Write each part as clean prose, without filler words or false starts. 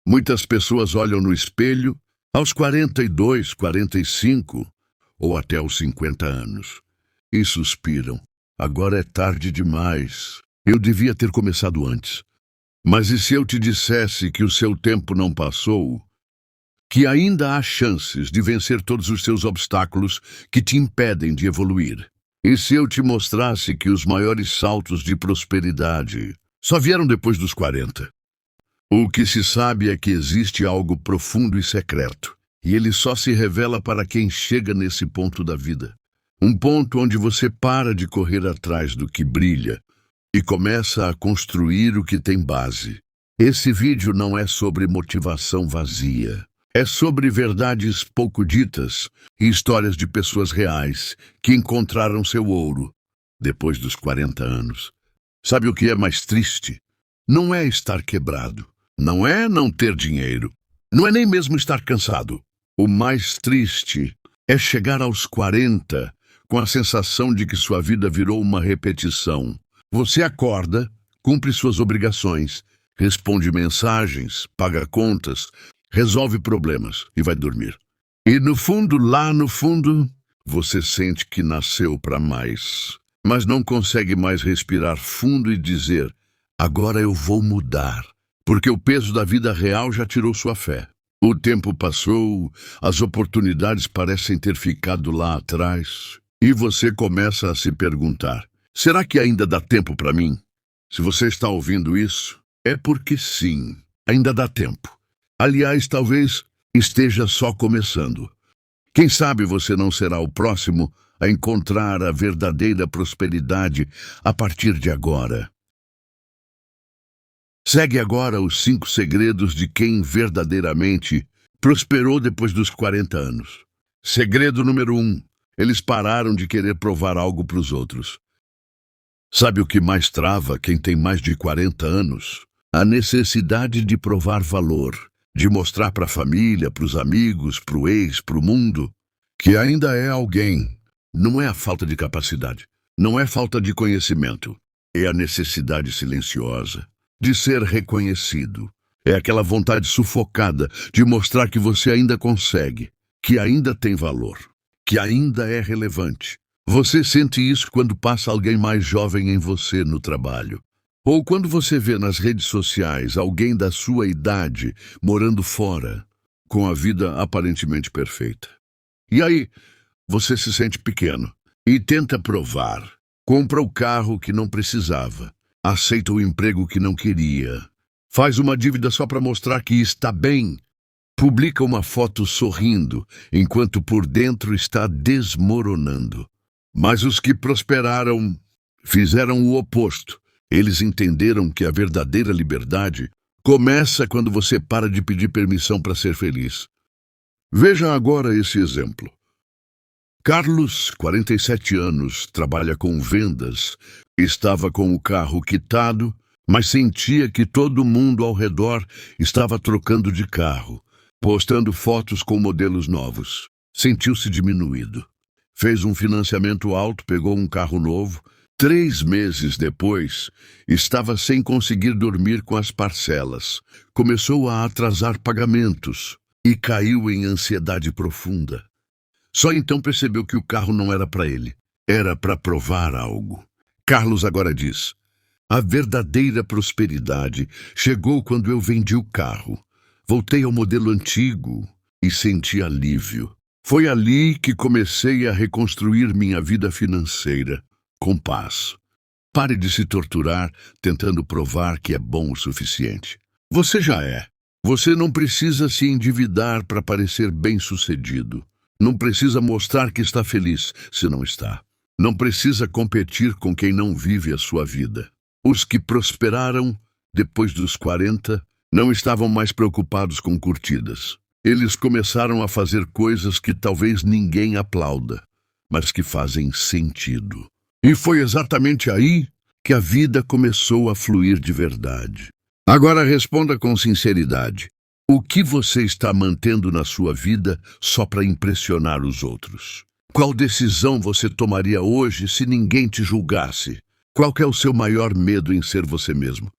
Muitas pessoas olham no espelho aos 42, 45 ou até aos 50 anos e suspiram. Agora é tarde demais. Eu devia ter começado antes. Mas e se eu te dissesse que o seu tempo não passou? Que ainda há chances de vencer todos os seus obstáculos que te impedem de evoluir? E se eu te mostrasse que os maiores saltos de prosperidade só vieram depois dos 40? O que se sabe é que existe algo profundo e secreto, e ele só se revela para quem chega nesse ponto da vida. Um ponto onde você para de correr atrás do que brilha e começa a construir o que tem base. Esse vídeo não é sobre motivação vazia. É sobre verdades pouco ditas e histórias de pessoas reais que encontraram seu ouro depois dos 40 anos. Sabe o que é mais triste? Não é estar quebrado. Não é não ter dinheiro. Não é nem mesmo estar cansado. O mais triste é chegar aos 40 com a sensação de que sua vida virou uma repetição. Você acorda, cumpre suas obrigações, responde mensagens, paga contas, resolve problemas e vai dormir. E no fundo, lá no fundo, você sente que nasceu para mais, mas não consegue mais respirar fundo e dizer: agora eu vou mudar, porque o peso da vida real já tirou sua fé. O tempo passou, as oportunidades parecem ter ficado lá atrás, e você começa a se perguntar: será que ainda dá tempo para mim? Se você está ouvindo isso, é porque sim, ainda dá tempo. Aliás, talvez esteja só começando. Quem sabe você não será o próximo a encontrar a verdadeira prosperidade a partir de agora. Segue agora os 5 segredos de quem verdadeiramente prosperou depois dos 40 anos. Segredo número 1. Eles pararam de querer provar algo para os outros. Sabe o que mais trava quem tem mais de 40 anos? A necessidade de provar valor, de mostrar para a família, para os amigos, para o ex, para o mundo, que ainda é alguém. Não é a falta de capacidade, não é falta de conhecimento, é a necessidade silenciosa de ser reconhecido. É aquela vontade sufocada de mostrar que você ainda consegue, que ainda tem valor, que ainda é relevante. Você sente isso quando passa alguém mais jovem em você no trabalho. Ou quando você vê nas redes sociais alguém da sua idade morando fora, com a vida aparentemente perfeita. E aí, você se sente pequeno e tenta provar. Compra o carro que não precisava, aceita o emprego que não queria, faz uma dívida só para mostrar que está bem, publica uma foto sorrindo, enquanto por dentro está desmoronando. Mas os que prosperaram fizeram o oposto. Eles entenderam que a verdadeira liberdade começa quando você para de pedir permissão para ser feliz. Veja agora esse exemplo. Carlos, 47 anos, trabalha com vendas, estava com o carro quitado, mas sentia que todo mundo ao redor estava trocando de carro, postando fotos com modelos novos. Sentiu-se diminuído. Fez um financiamento alto, pegou um carro novo. 3 meses depois, estava sem conseguir dormir com as parcelas. Começou a atrasar pagamentos e caiu em ansiedade profunda. Só então percebeu que o carro não era para ele. Era para provar algo. Carlos agora diz: a verdadeira prosperidade chegou quando eu vendi o carro. Voltei ao modelo antigo e senti alívio. Foi ali que comecei a reconstruir minha vida financeira, com paz. Pare de se torturar tentando provar que é bom o suficiente. Você já é. Você não precisa se endividar para parecer bem-sucedido. Não precisa mostrar que está feliz, se não está. Não precisa competir com quem não vive a sua vida. Os que prosperaram depois dos 40 não estavam mais preocupados com curtidas. Eles começaram a fazer coisas que talvez ninguém aplauda, mas que fazem sentido. E foi exatamente aí que a vida começou a fluir de verdade. Agora responda com sinceridade. O que você está mantendo na sua vida só para impressionar os outros? Qual decisão você tomaria hoje se ninguém te julgasse? Qual que é o seu maior medo em ser você mesmo?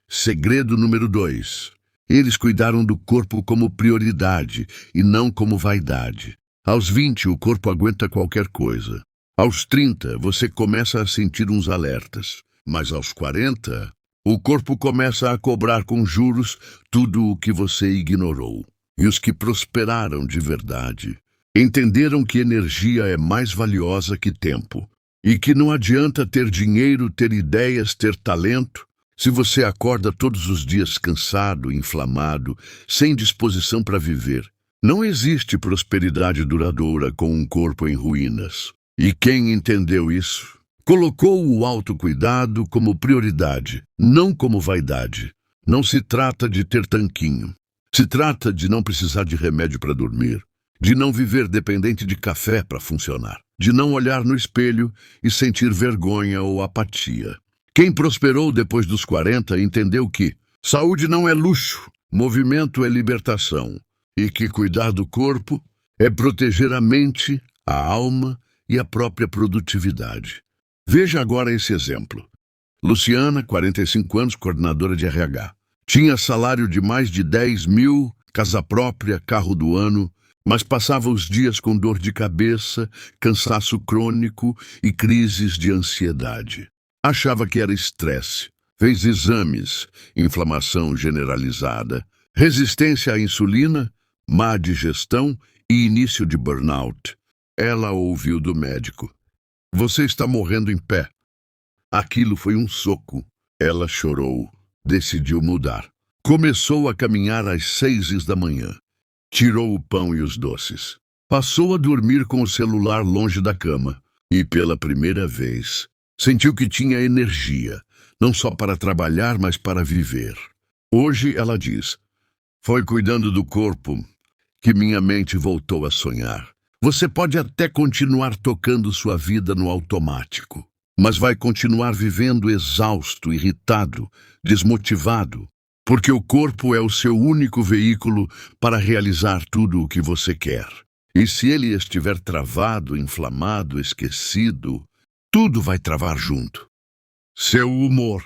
Segredo número 2. Eles cuidaram do corpo como prioridade e não como vaidade. Aos 20, o corpo aguenta qualquer coisa. Aos 30, você começa a sentir uns alertas. Mas aos 40, o corpo começa a cobrar com juros tudo o que você ignorou. E os que prosperaram de verdade entenderam que energia é mais valiosa que tempo. E que não adianta ter dinheiro, ter ideias, ter talento, se você acorda todos os dias cansado, inflamado, sem disposição para viver. Não existe prosperidade duradoura com um corpo em ruínas. E quem entendeu isso, colocou o autocuidado como prioridade, não como vaidade. Não se trata de ter tanquinho. Se trata de não precisar de remédio para dormir, de não viver dependente de café para funcionar, de não olhar no espelho e sentir vergonha ou apatia. Quem prosperou depois dos 40 entendeu que saúde não é luxo, movimento é libertação, e que cuidar do corpo é proteger a mente, a alma e a própria produtividade. Veja agora esse exemplo. Luciana, 45 anos, coordenadora de RH. Tinha salário de mais de 10 mil, casa própria, carro do ano, mas passava os dias com dor de cabeça, cansaço crônico e crises de ansiedade. Achava que era estresse. Fez exames, inflamação generalizada, resistência à insulina, má digestão e início de burnout. Ela ouviu do médico: "Você está morrendo em pé." Aquilo foi um soco. Ela chorou, decidiu mudar. Começou a caminhar às 6 da manhã. Tirou o pão e os doces. Passou a dormir com o celular longe da cama. E pela primeira vez, sentiu que tinha energia, não só para trabalhar, mas para viver. Hoje ela diz: "Foi cuidando do corpo que minha mente voltou a sonhar." Você pode até continuar tocando sua vida no automático, mas vai continuar vivendo exausto, irritado, desmotivado, porque o corpo é o seu único veículo para realizar tudo o que você quer. E se ele estiver travado, inflamado, esquecido, tudo vai travar junto. Seu humor,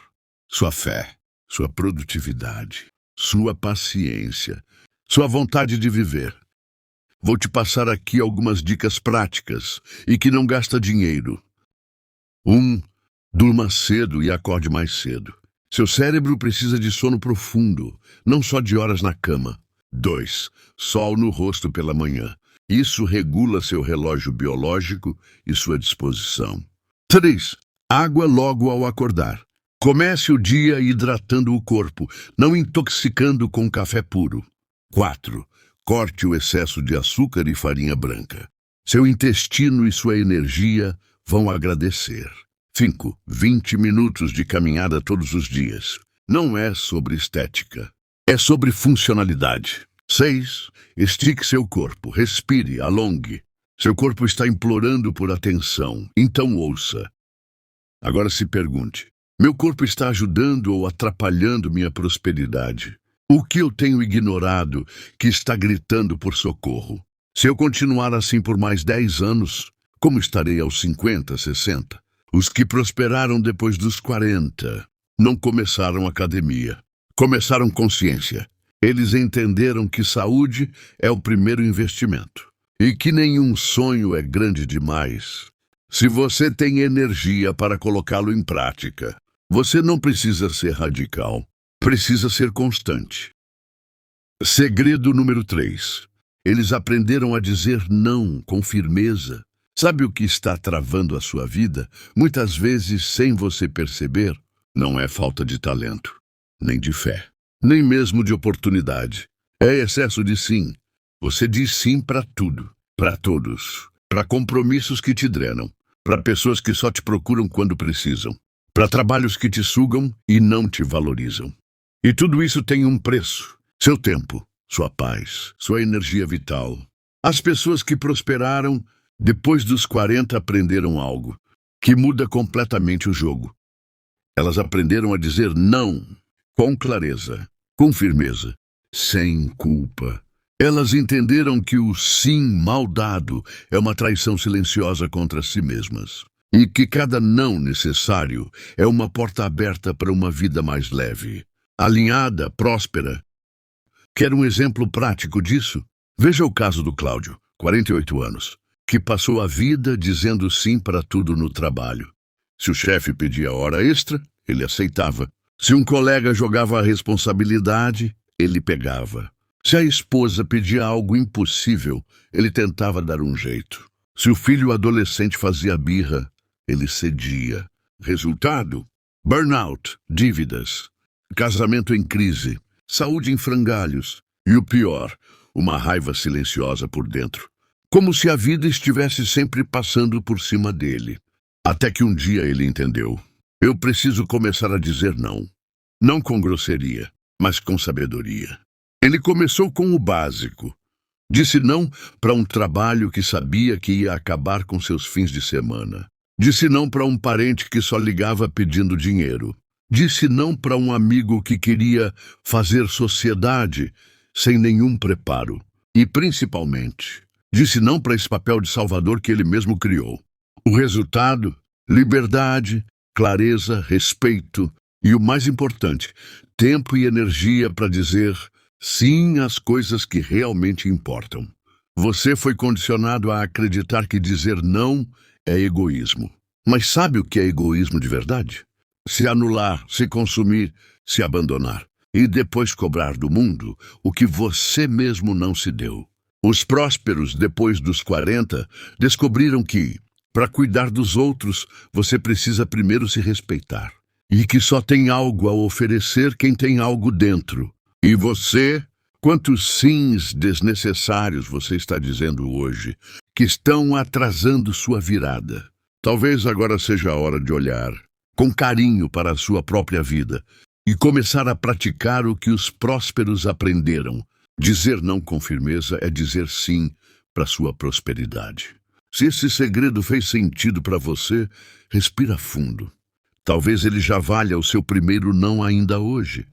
sua fé, sua produtividade, sua paciência, sua vontade de viver. Vou te passar aqui algumas dicas práticas e que não gasta dinheiro. 1. Durma cedo e acorde mais cedo. Seu cérebro precisa de sono profundo, não só de horas na cama. 2. Sol no rosto pela manhã. Isso regula seu relógio biológico e sua disposição. 3. Água logo ao acordar. Comece o dia hidratando o corpo, não intoxicando com café puro. 4. Corte o excesso de açúcar e farinha branca. Seu intestino e sua energia vão agradecer. 5. 20 minutos de caminhada todos os dias. Não é sobre estética, é sobre funcionalidade. 6. Estique seu corpo, respire, alongue. Seu corpo está implorando por atenção, então ouça. Agora se pergunte: meu corpo está ajudando ou atrapalhando minha prosperidade? O que eu tenho ignorado que está gritando por socorro? Se eu continuar assim por mais 10 anos, como estarei aos 50, 60? Os que prosperaram depois dos 40 não começaram academia, começaram consciência. Eles entenderam que saúde é o primeiro investimento e que nenhum sonho é grande demais. Se você tem energia para colocá-lo em prática, você não precisa ser radical, precisa ser constante. Segredo número 3. Eles aprenderam a dizer não com firmeza. Sabe o que está travando a sua vida? Muitas vezes, sem você perceber, não é falta de talento, nem de fé, nem mesmo de oportunidade. É excesso de sim. Você diz sim para tudo, para todos, para compromissos que te drenam, para pessoas que só te procuram quando precisam, para trabalhos que te sugam e não te valorizam. E tudo isso tem um preço: seu tempo, sua paz, sua energia vital. As pessoas que prosperaram depois dos 40 aprenderam algo que muda completamente o jogo. Elas aprenderam a dizer não com clareza, com firmeza, sem culpa. Elas entenderam que o sim mal dado é uma traição silenciosa contra si mesmas e que cada não necessário é uma porta aberta para uma vida mais leve, alinhada, próspera Quer um exemplo prático disso? Veja o caso do Cláudio, 48 anos, que passou a vida dizendo sim para tudo no trabalho. Se o chefe pedia hora extra, ele aceitava. Se um colega jogava a responsabilidade, ele pegava. Se a esposa pedia algo impossível, ele tentava dar um jeito. Se o filho adolescente fazia birra, ele cedia. Resultado? Burnout, dívidas, casamento em crise, saúde em frangalhos e o pior, uma raiva silenciosa por dentro. Como se a vida estivesse sempre passando por cima dele. Até que um dia ele entendeu. Eu preciso começar a dizer não. Não com grosseria, mas com sabedoria. Ele começou com o básico. Disse não para um trabalho que sabia que ia acabar com seus fins de semana. Disse não para um parente que só ligava pedindo dinheiro. Disse não para um amigo que queria fazer sociedade sem nenhum preparo. E, principalmente, disse não para esse papel de salvador que ele mesmo criou. O resultado? Liberdade, clareza, respeito e, o mais importante, tempo e energia para dizer sim às coisas que realmente importam. Você foi condicionado a acreditar que dizer não é egoísmo. Mas sabe o que é egoísmo de verdade? Se anular, se consumir, se abandonar. E depois cobrar do mundo o que você mesmo não se deu. Os prósperos, depois dos 40, descobriram que, para cuidar dos outros, você precisa primeiro se respeitar. E que só tem algo a oferecer quem tem algo dentro. E você? Quantos sims desnecessários você está dizendo hoje, que estão atrasando sua virada? Talvez agora seja a hora de olhar com carinho para a sua própria vida e começar a praticar o que os prósperos aprenderam. Dizer não com firmeza é dizer sim para sua prosperidade. Se esse segredo fez sentido para você, respira fundo. Talvez ele já valha o seu primeiro não ainda hoje.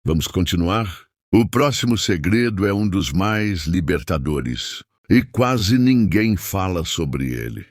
Vamos continuar? O próximo segredo é um dos mais libertadores e quase ninguém fala sobre ele.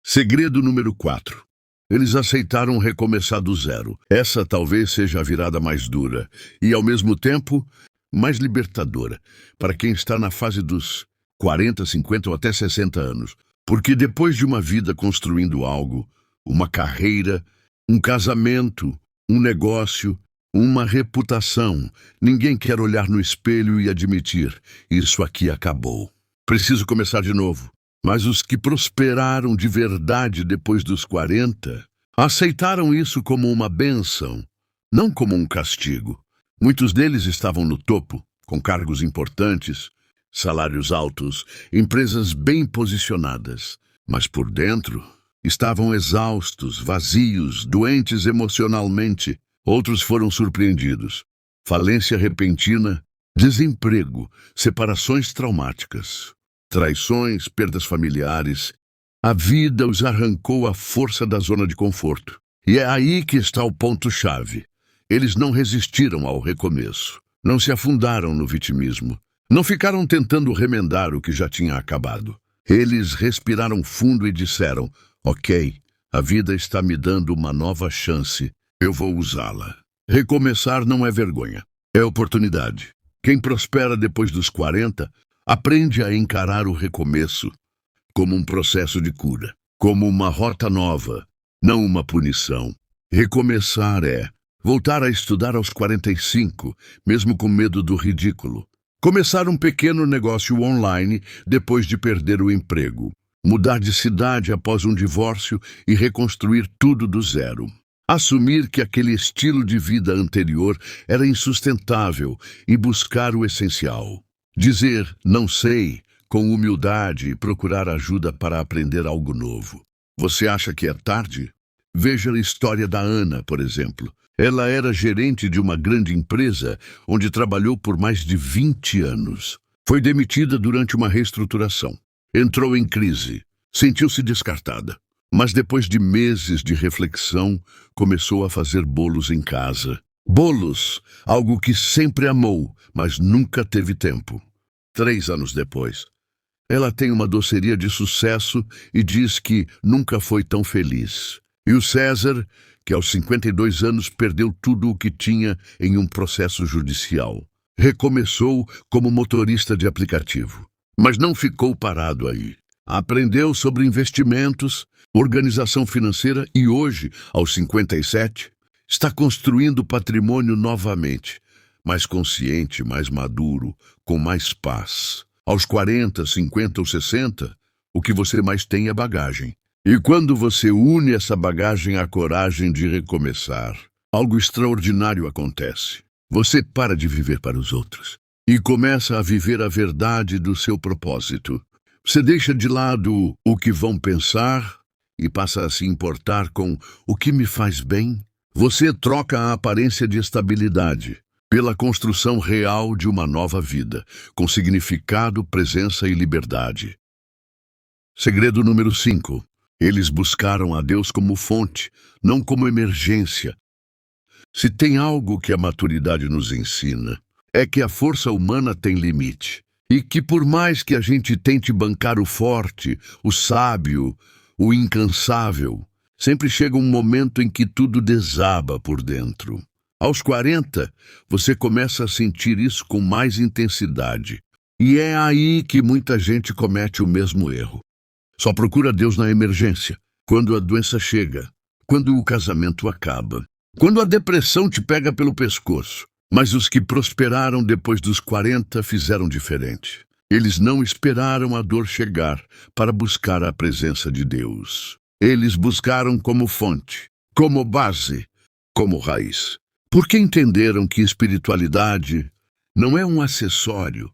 Segredo número 4. Eles aceitaram recomeçar do zero. Essa talvez seja a virada mais dura e, ao mesmo tempo, mais libertadora para quem está na fase dos 40, 50 ou até 60 anos. Porque depois de uma vida construindo algo, uma carreira, um casamento, um negócio, uma reputação, ninguém quer olhar no espelho e admitir: isso aqui acabou. Preciso começar de novo. Mas os que prosperaram de verdade depois dos 40 aceitaram isso como uma bênção, não como um castigo. Muitos deles estavam no topo, com cargos importantes, salários altos, empresas bem posicionadas. Mas por dentro estavam exaustos, vazios, doentes emocionalmente. Outros foram surpreendidos. Falência repentina, desemprego, separações traumáticas. Traições, perdas familiares. A vida os arrancou à força da zona de conforto. E é aí que está o ponto-chave. Eles não resistiram ao recomeço. Não se afundaram no vitimismo. Não ficaram tentando remendar o que já tinha acabado. Eles respiraram fundo e disseram: ok, a vida está me dando uma nova chance. Eu vou usá-la. Recomeçar não é vergonha. É oportunidade. Quem prospera depois dos 40 aprende a encarar o recomeço como um processo de cura, como uma rota nova, não uma punição. Recomeçar é voltar a estudar aos 45, mesmo com medo do ridículo. Começar um pequeno negócio online depois de perder o emprego. Mudar de cidade após um divórcio e reconstruir tudo do zero. Assumir que aquele estilo de vida anterior era insustentável e buscar o essencial. Dizer não sei com humildade e procurar ajuda para aprender algo novo. Você acha que é tarde? Veja a história da Ana, por exemplo. Ela era gerente de uma grande empresa onde trabalhou por mais de 20 anos. Foi demitida durante uma reestruturação. Entrou em crise. Sentiu-se descartada. Mas depois de meses de reflexão, começou a fazer bolos em casa. Bolos, algo que sempre amou, mas nunca teve tempo. 3 anos depois, ela tem uma doceria de sucesso e diz que nunca foi tão feliz. E o César, que aos 52 anos perdeu tudo o que tinha em um processo judicial. Recomeçou como motorista de aplicativo, mas não ficou parado aí. Aprendeu sobre investimentos, organização financeira e hoje, aos 57, está construindo patrimônio novamente, mais consciente, mais maduro, com mais paz. Aos 40, 50 ou 60, o que você mais tem é bagagem. E quando você une essa bagagem à coragem de recomeçar, algo extraordinário acontece. Você para de viver para os outros e começa a viver a verdade do seu propósito. Você deixa de lado o que vão pensar e passa a se importar com o que me faz bem. Você troca a aparência de estabilidade pela construção real de uma nova vida, com significado, presença e liberdade. Segredo número 5. Eles buscaram a Deus como fonte, não como emergência. Se tem algo que a maturidade nos ensina, é que a força humana tem limite. E que por mais que a gente tente bancar o forte, o sábio, o incansável, sempre chega um momento em que tudo desaba por dentro. Aos 40, você começa a sentir isso com mais intensidade. E é aí que muita gente comete o mesmo erro. Só procura Deus na emergência, quando a doença chega, quando o casamento acaba, quando a depressão te pega pelo pescoço. Mas os que prosperaram depois dos 40 fizeram diferente. Eles não esperaram a dor chegar para buscar a presença de Deus. Eles buscaram como fonte, como base, como raiz. Porque entenderam que espiritualidade não é um acessório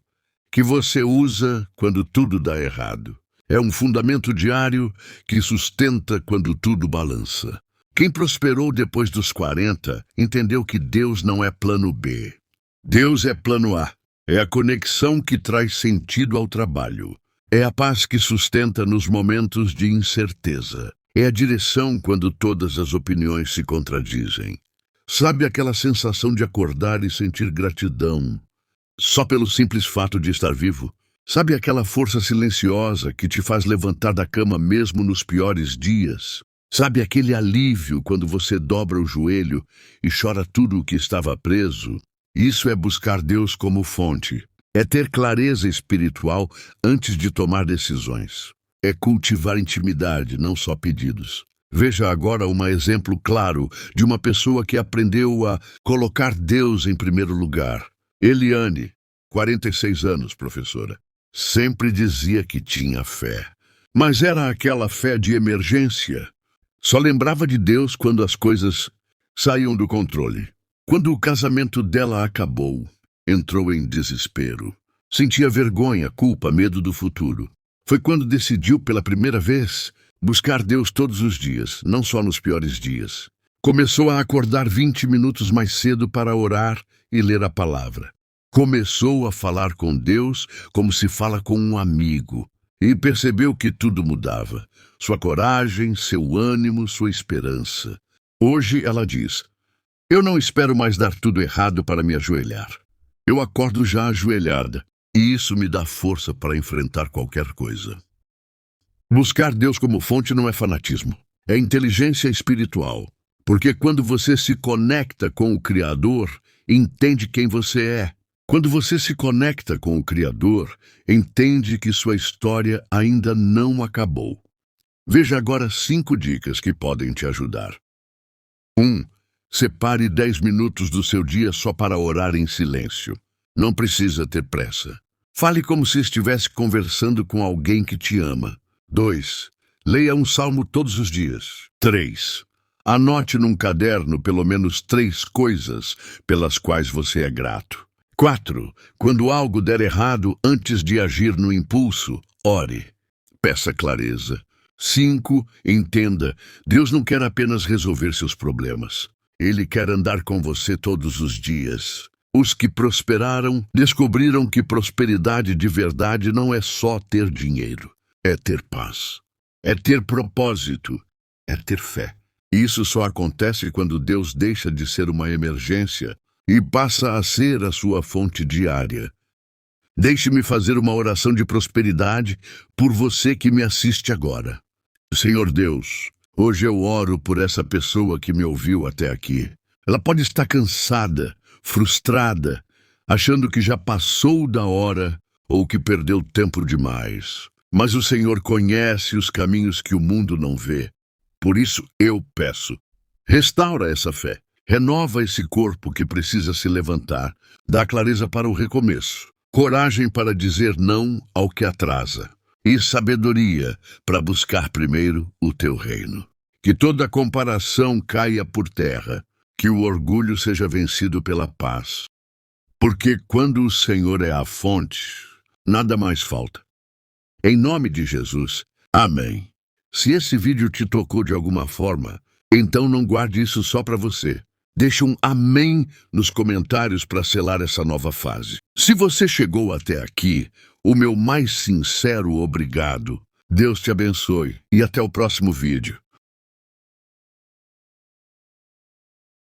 que você usa quando tudo dá errado. É um fundamento diário que sustenta quando tudo balança. Quem prosperou depois dos 40 entendeu que Deus não é plano B. Deus é plano A. É a conexão que traz sentido ao trabalho. É a paz que sustenta nos momentos de incerteza. É a direção quando todas as opiniões se contradizem. Sabe aquela sensação de acordar e sentir gratidão só pelo simples fato de estar vivo? Sabe aquela força silenciosa que te faz levantar da cama mesmo nos piores dias? Sabe aquele alívio quando você dobra o joelho e chora tudo o que estava preso? Isso é buscar Deus como fonte. É ter clareza espiritual antes de tomar decisões. É cultivar intimidade, não só pedidos. Veja agora um exemplo claro de uma pessoa que aprendeu a colocar Deus em primeiro lugar. Eliane, 46 anos, professora. Sempre dizia que tinha fé. Mas era aquela fé de emergência. Só lembrava de Deus quando as coisas saíam do controle. Quando o casamento dela acabou, entrou em desespero. Sentia vergonha, culpa, medo do futuro. Foi quando decidiu pela primeira vez buscar Deus todos os dias, não só nos piores dias. Começou a acordar 20 minutos mais cedo para orar e ler a palavra. Começou a falar com Deus como se fala com um amigo. E percebeu que tudo mudava. Sua coragem, seu ânimo, sua esperança. Hoje ela diz: eu não espero mais dar tudo errado para me ajoelhar. Eu acordo já ajoelhada, e isso me dá força para enfrentar qualquer coisa. Buscar Deus como fonte não é fanatismo, é inteligência espiritual. Porque quando você se conecta com o Criador, entende quem você é. Quando você se conecta com o Criador, entende que sua história ainda não acabou. Veja agora 5 dicas que podem te ajudar. 1. Separe 10 minutos do seu dia só para orar em silêncio. Não precisa ter pressa. Fale como se estivesse conversando com alguém que te ama. 2. Leia um salmo todos os dias. 3. Anote num caderno pelo menos 3 coisas pelas quais você é grato. 4. Quando algo der errado, antes de agir no impulso, ore. Peça clareza. 5. Entenda, Deus não quer apenas resolver seus problemas. Ele quer andar com você todos os dias. Os que prosperaram descobriram que prosperidade de verdade não é só ter dinheiro. É ter paz. É ter propósito. É ter fé. Isso só acontece quando Deus deixa de ser uma emergência e passa a ser a sua fonte diária. Deixe-me fazer uma oração de prosperidade por você que me assiste agora. Senhor Deus, hoje eu oro por essa pessoa que me ouviu até aqui. Ela pode estar cansada, frustrada, achando que já passou da hora ou que perdeu tempo demais. Mas o Senhor conhece os caminhos que o mundo não vê. Por isso eu peço, restaura essa fé, renova esse corpo que precisa se levantar, dá clareza para o recomeço, coragem para dizer não ao que atrasa e sabedoria para buscar primeiro o teu reino. Que toda comparação caia por terra, que o orgulho seja vencido pela paz. Porque quando o Senhor é a fonte, nada mais falta. Em nome de Jesus, amém. Se esse vídeo te tocou de alguma forma, então não guarde isso só para você. Deixe um amém nos comentários para selar essa nova fase. Se você chegou até aqui, o meu mais sincero obrigado. Deus te abençoe e até o próximo vídeo.